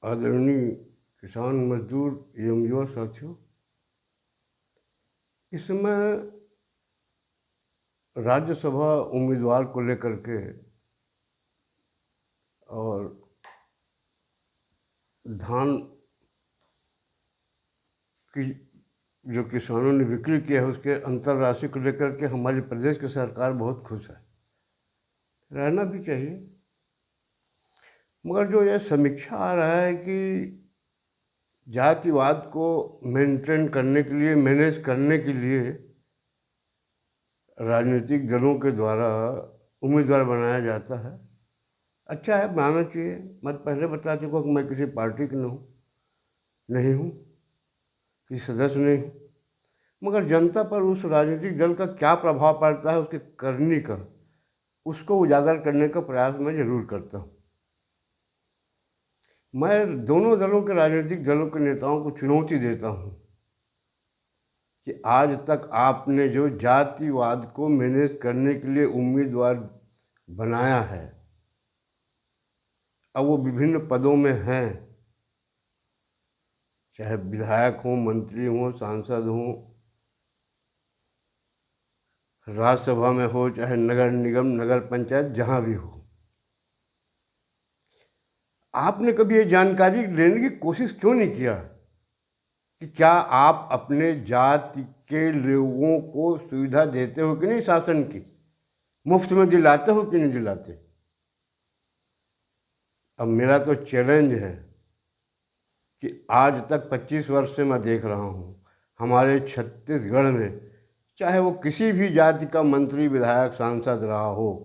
आदरणीय किसान मजदूर एवं युवा साथियों, इस समय राज्यसभा उम्मीदवार को लेकर के और धान की जो किसानों ने बिक्री किया है उसके अंतर्राशि को लेकर के हमारे प्रदेश की सरकार बहुत खुश है। रहना भी चाहिए, मगर जो यह समीक्षा आ रहा है कि जातिवाद को मेंटेन करने के लिए, मैनेज करने के लिए राजनीतिक दलों के द्वारा उम्मीदवार बनाया जाता है। अच्छा है, बनाना चाहिए। मैं पहले बता चुका कि मैं किसी पार्टी की नहीं हूँ, किसी सदस्य नहीं हूँ, मगर जनता पर उस राजनीतिक दल का क्या प्रभाव पड़ता है उसके करनी का, उसको उजागर करने का प्रयास मैं जरूर करता हूँ। मैं दोनों दलों के, राजनीतिक दलों के नेताओं को चुनौती देता हूँ कि आज तक आपने जो जातिवाद को मैनेज करने के लिए उम्मीदवार बनाया है, अब वो विभिन्न पदों में हैं, चाहे विधायक हों, मंत्री हों, सांसद हों, राज्यसभा में हो, चाहे नगर निगम, नगर पंचायत, जहाँ भी हो, आपने कभी ये जानकारी लेने की कोशिश क्यों नहीं किया कि क्या आप अपने जाति के लोगों को सुविधा देते हो कि नहीं, शासन की मुफ्त में दिलाते हो कि नहीं दिलाते? अब मेरा तो चैलेंज है कि आज तक 25 वर्ष से मैं देख रहा हूँ हमारे छत्तीसगढ़ में, चाहे वो किसी भी जाति का मंत्री, विधायक, सांसद रहा हो,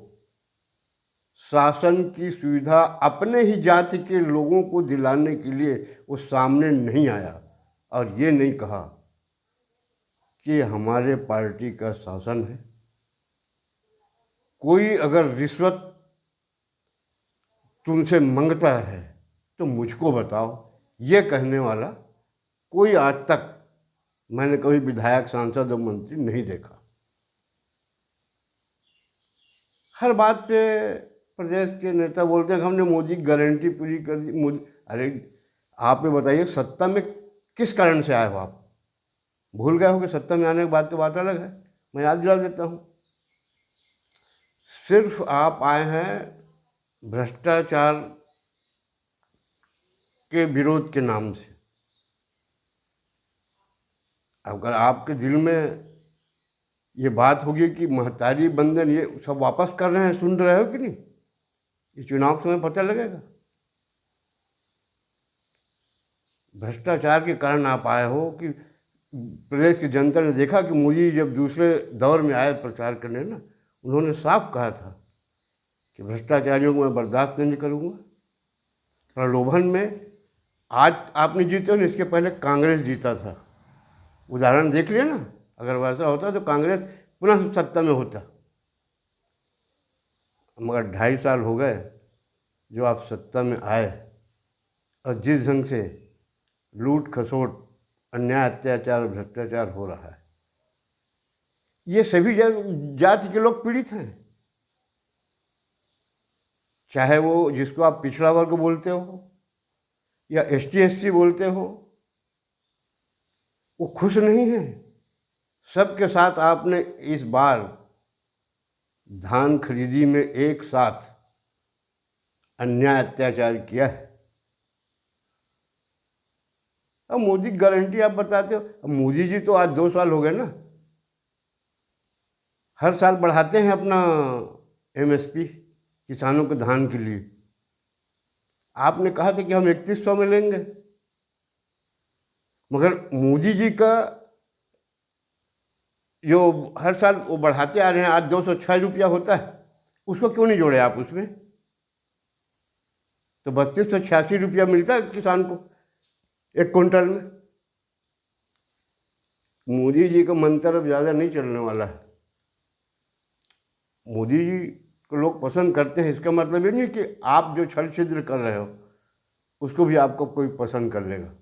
शासन की सुविधा अपने ही जाति के लोगों को दिलाने के लिए वो सामने नहीं आया और ये नहीं कहा कि हमारे पार्टी का शासन है। कोई अगर रिश्वत तुमसे मांगता है तो मुझको बताओ, ये कहने वाला कोई आज तक मैंने कभी विधायक, सांसद और मंत्री नहीं देखा। हर बात पे प्रदेश के नेता बोलते हैं कि हमने मोदी की गारंटी पूरी कर दी। मोदी, अरे आप ये बताइए, सत्ता में किस कारण से आए हो आप? भूल गए हो कि सत्ता में आने के बाद तो बात अलग है। मैं याद दिला देता हूँ, सिर्फ आप आए हैं भ्रष्टाचार के विरोध के नाम से। अगर आपके दिल में ये बात होगी कि महतारी बंधन ये सब वापस कर रहे हैं, सुन रहे हो कि नहीं, ये चुनाव के समय पता लगेगा। भ्रष्टाचार के कारण आप आए हो कि प्रदेश की जनता ने देखा कि मोदी जब दूसरे दौर में आए प्रचार करने ना, उन्होंने साफ कहा था कि भ्रष्टाचारियों को मैं बर्दाश्त नहीं करूँगा। प्रलोभन में आज आपने जीते हो ना, इसके पहले कांग्रेस जीता था। उदाहरण देख लिया ना, अगर वैसा होता तो कांग्रेस पुनः सत्ता में होता। मगर 2.5 साल हो गए जो आप सत्ता में आए और जिस ढंग से लूट खसोट, अन्याय, अत्याचार, भ्रष्टाचार हो रहा है, ये सभी जाति के लोग पीड़ित हैं। चाहे वो जिसको आप पिछड़ा वर्ग बोलते हो या ST SC बोलते हो, वो खुश नहीं है। सबके साथ आपने इस बार धान खरीदी में एक साथ अन्याय, अत्याचार किया है। अब मोदी की गारंटी आप बताते हो। अब मोदी जी तो आज 2 साल हो गए ना, हर साल बढ़ाते हैं अपना MSP किसानों के धान के लिए। आपने कहा था कि हम 3100 में लेंगे, मगर मोदी जी का जो हर साल वो बढ़ाते आ रहे हैं, आज 206 रुपया होता है, उसको क्यों नहीं जोड़े आप उसमें? तो 3286 रुपया मिलता है किसान को एक क्विंटल में। मोदी जी का मंत्र अब ज़्यादा नहीं चलने वाला है। मोदी जी को लोग पसंद करते हैं, इसका मतलब ये नहीं कि आप जो छल छिद्र कर रहे हो उसको भी आपको कोई पसंद कर लेगा।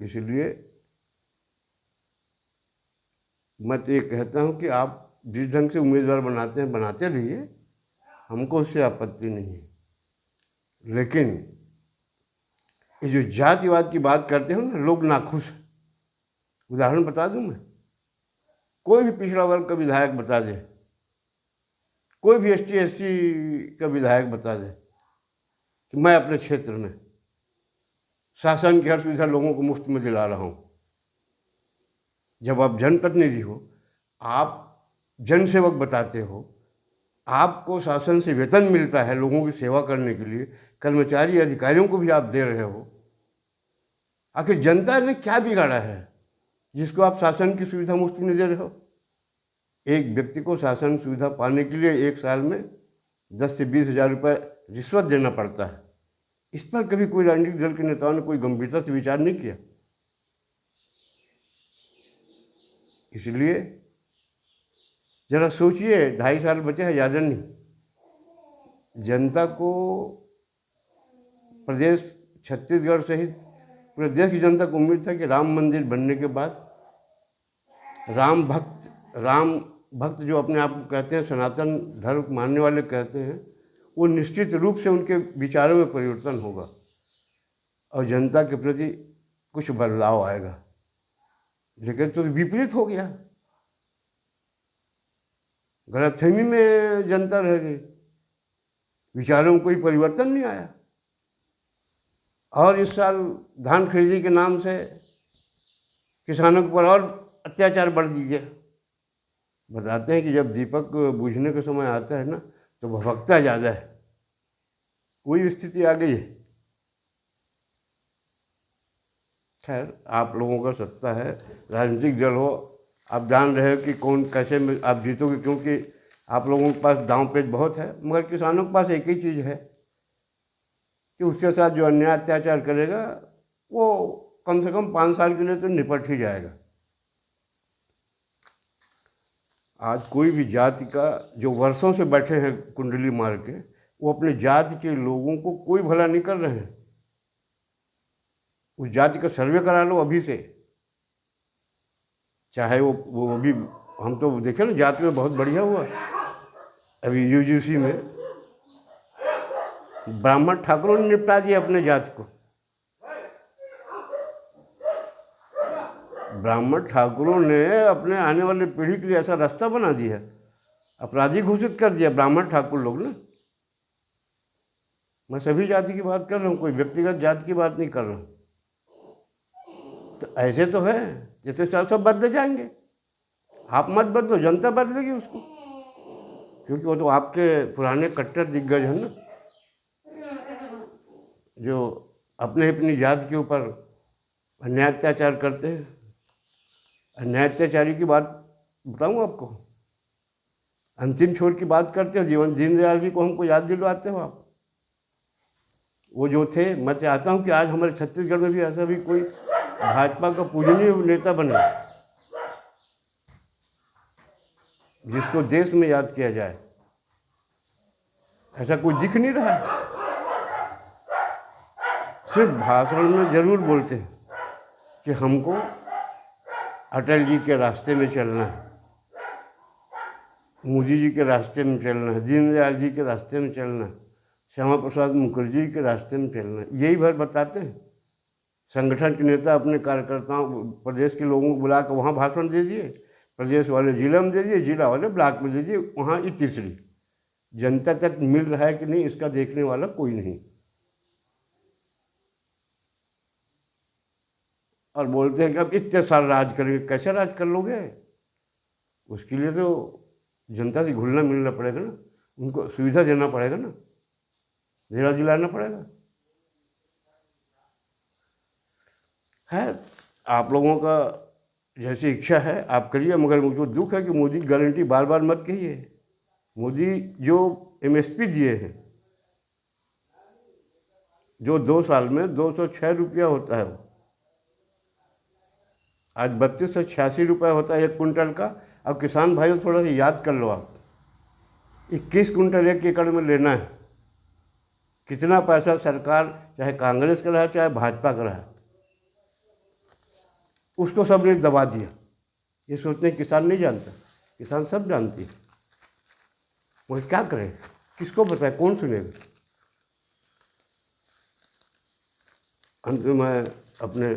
इसलिए मैं तो ये कहता हूँ कि आप जिस ढंग से उम्मीदवार बनाते हैं बनाते रहिए, हमको उससे आपत्ति नहीं है। लेकिन ये जो जातिवाद की बात करते हो ना, लोग नाखुश हैं। उदाहरण बता दूं मैं, कोई भी पिछड़ा वर्ग का विधायक बता दे, कोई भी ST SC का विधायक बता दे कि मैं अपने क्षेत्र में शासन की हर सुविधा लोगों को मुफ्त में दिला रहा हूँ। जब आप जनप्रतिनिधि हो, आप जनसेवक बताते हो, आपको शासन से वेतन मिलता है लोगों की सेवा करने के लिए, कर्मचारी अधिकारियों को भी आप दे रहे हो, आखिर जनता ने क्या बिगाड़ा है जिसको आप शासन की सुविधा मुफ्त में दे रहे हो? एक व्यक्ति को शासन सुविधा पाने के लिए 1 साल में 10 से 20 हज़ार रुपये रिश्वत देना पड़ता है। इस पर कभी कोई राजनीतिक दल के नेताओं ने कोई गंभीरता से विचार नहीं किया। इसलिए जरा सोचिए, 2.5 साल बचे हैं, ज़्यादा नहीं। जनता को, प्रदेश छत्तीसगढ़ सहित पूरे देश की जनता को उम्मीद था कि राम मंदिर बनने के बाद राम भक्त जो अपने आप को कहते हैं, सनातन धर्म मानने वाले कहते हैं, वो निश्चित रूप से उनके विचारों में परिवर्तन होगा और जनता के प्रति कुछ बदलाव आएगा। लेकिन तो विपरीत हो गया, गलतफहमी में जनता रह गई, विचारों में कोई परिवर्तन नहीं आया। और इस साल धान खरीदी के नाम से किसानों पर और अत्याचार बढ़ दिए। बताते हैं कि जब दीपक बुझने का समय आता है ना, तो भभकता ज़्यादा है। कोई स्थिति आ गई है। खैर, आप लोगों का सत्ता है, राजनीतिक दल हो, आप जान रहे हो कि कौन कैसे में आप जीतोगे, क्योंकि आप लोगों के पास दांव पेच बहुत है। मगर किसानों के पास एक ही चीज़ है कि उसके साथ जो अन्याय अत्याचार करेगा वो कम से कम 5 साल के लिए तो निपट ही जाएगा। आज कोई भी जाति का जो वर्षों से बैठे हैं कुंडली मार के, वो अपने जाति के लोगों को कोई भला नहीं कर रहे हैं। उस जाति का सर्वे करा लो अभी से, चाहे वो अभी हम तो देखें ना, जाति में बहुत बढ़िया हुआ। अभी UGC में ब्राह्मण ठाकुरों ने निपटा दिया अपने जाति को। ब्राह्मण ठाकुरों ने अपने आने वाली पीढ़ी के लिए ऐसा रास्ता बना दिया, अपराधी घोषित कर दिया ब्राह्मण ठाकुर लोग ने। मैं सभी जाति की बात कर रहा हूँ, कोई व्यक्तिगत जाति की बात नहीं कर रहा हूँ। तो ऐसे तो है जैसे सब बदले जाएंगे। आप मत बदलो, जनता बदलेगी उसको, क्योंकि वो तो आपके पुराने कट्टर दिग्गज हैं ना, जो अपनी जाति के ऊपर अन्याय अत्याचार करते हैं। अन्याय अत्याचारी की बात बताऊँ आपको, अंतिम छोर की बात करते हो, दीनदयाल जी को हमको याद दिलवाते हो आप। वो जो थे, मैं चाहता हूँ कि आज हमारे छत्तीसगढ़ में भी ऐसा भी कोई भाजपा का पूजनीय नेता बने जिसको देश में याद किया जाए। ऐसा कोई दिख नहीं रहा है। सिर्फ भाषण में जरूर बोलते हैं कि हमको अटल जी के रास्ते में चलना है, मोदी जी के रास्ते में चलना है, दीनदयाल जी के रास्ते में चलना है, श्यामा प्रसाद मुखर्जी के रास्ते में चलना है, यही भर बताते हैं। संगठन के नेता अपने कार्यकर्ताओं, प्रदेश के लोगों को बुला कर वहाँ भाषण दे दिए, प्रदेश वाले जिला में दे दिए, जिला वाले ब्लॉक में दे दिए, वहाँ ये तीसरी। जनता तक मिल रहा है कि नहीं, इसका देखने वाला कोई नहीं। और बोलते हैं कि अब इतने साल राज करेंगे। कैसे राज कर लोगे? उसके लिए तो जनता से घुलना मिलना पड़ेगा ना, उनको सुविधा देना पड़ेगा ना, देना दिलाना पड़ेगा। है आप लोगों का जैसी इच्छा है आप करिए, मगर मुझको दुख है कि मोदी की गारंटी बार बार मत कहिए। मोदी जो MSP दिए हैं, जो 2 साल में 206 रुपया होता है, आज 3286 रुपये होता है 1 कुंटल का। अब किसान भाइयों थोड़ा सा याद कर लो आप, 21 कुंटल 1 एकड़ में लेना है, कितना पैसा सरकार, चाहे कांग्रेस का रहा चाहे भाजपा का रहा, उसको सब ने दबा दिया। ये सोचते हैं किसान नहीं जानता, किसान सब जानती है। वो क्या करें, किसको बताए, कौन सुनेगा? अंत में मैं अपने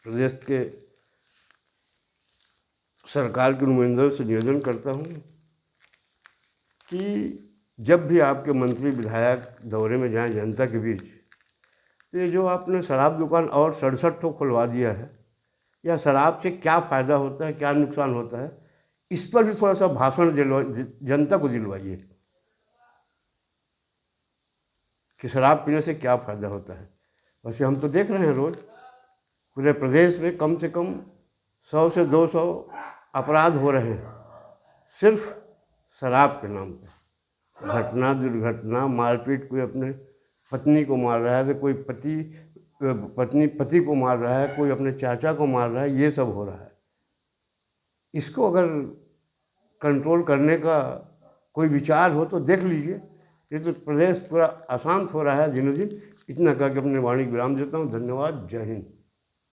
प्रदेश के सरकार के नुमाइंदों से निवेदन करता हूँ कि जब भी आपके मंत्री विधायक दौरे में जाएं जनता के बीच, तो ये जो आपने शराब दुकान और 67 ठो खुलवा दिया है, या शराब से क्या फ़ायदा होता है, क्या नुकसान होता है, इस पर भी थोड़ा सा भाषण जनता को दिलवाइए कि शराब पीने से क्या फ़ायदा होता है। वैसे हम तो देख रहे हैं रोज़ पूरे प्रदेश में कम से कम 100 से 200 अपराध हो रहे हैं सिर्फ शराब के नाम पर। घटना, दुर्घटना, मारपीट, कोई अपने पत्नी को मार रहा है, तो कोई पत्नी पति को मार रहा है, कोई अपने चाचा को मार रहा है, ये सब हो रहा है। इसको अगर कंट्रोल करने का कोई विचार हो तो देख लीजिए। ये तो प्रदेश पूरा अशांत हो रहा है दिनों दिन। इतना कह के अपने वाणी विराम देता हूँ। धन्यवाद। जय हिंद।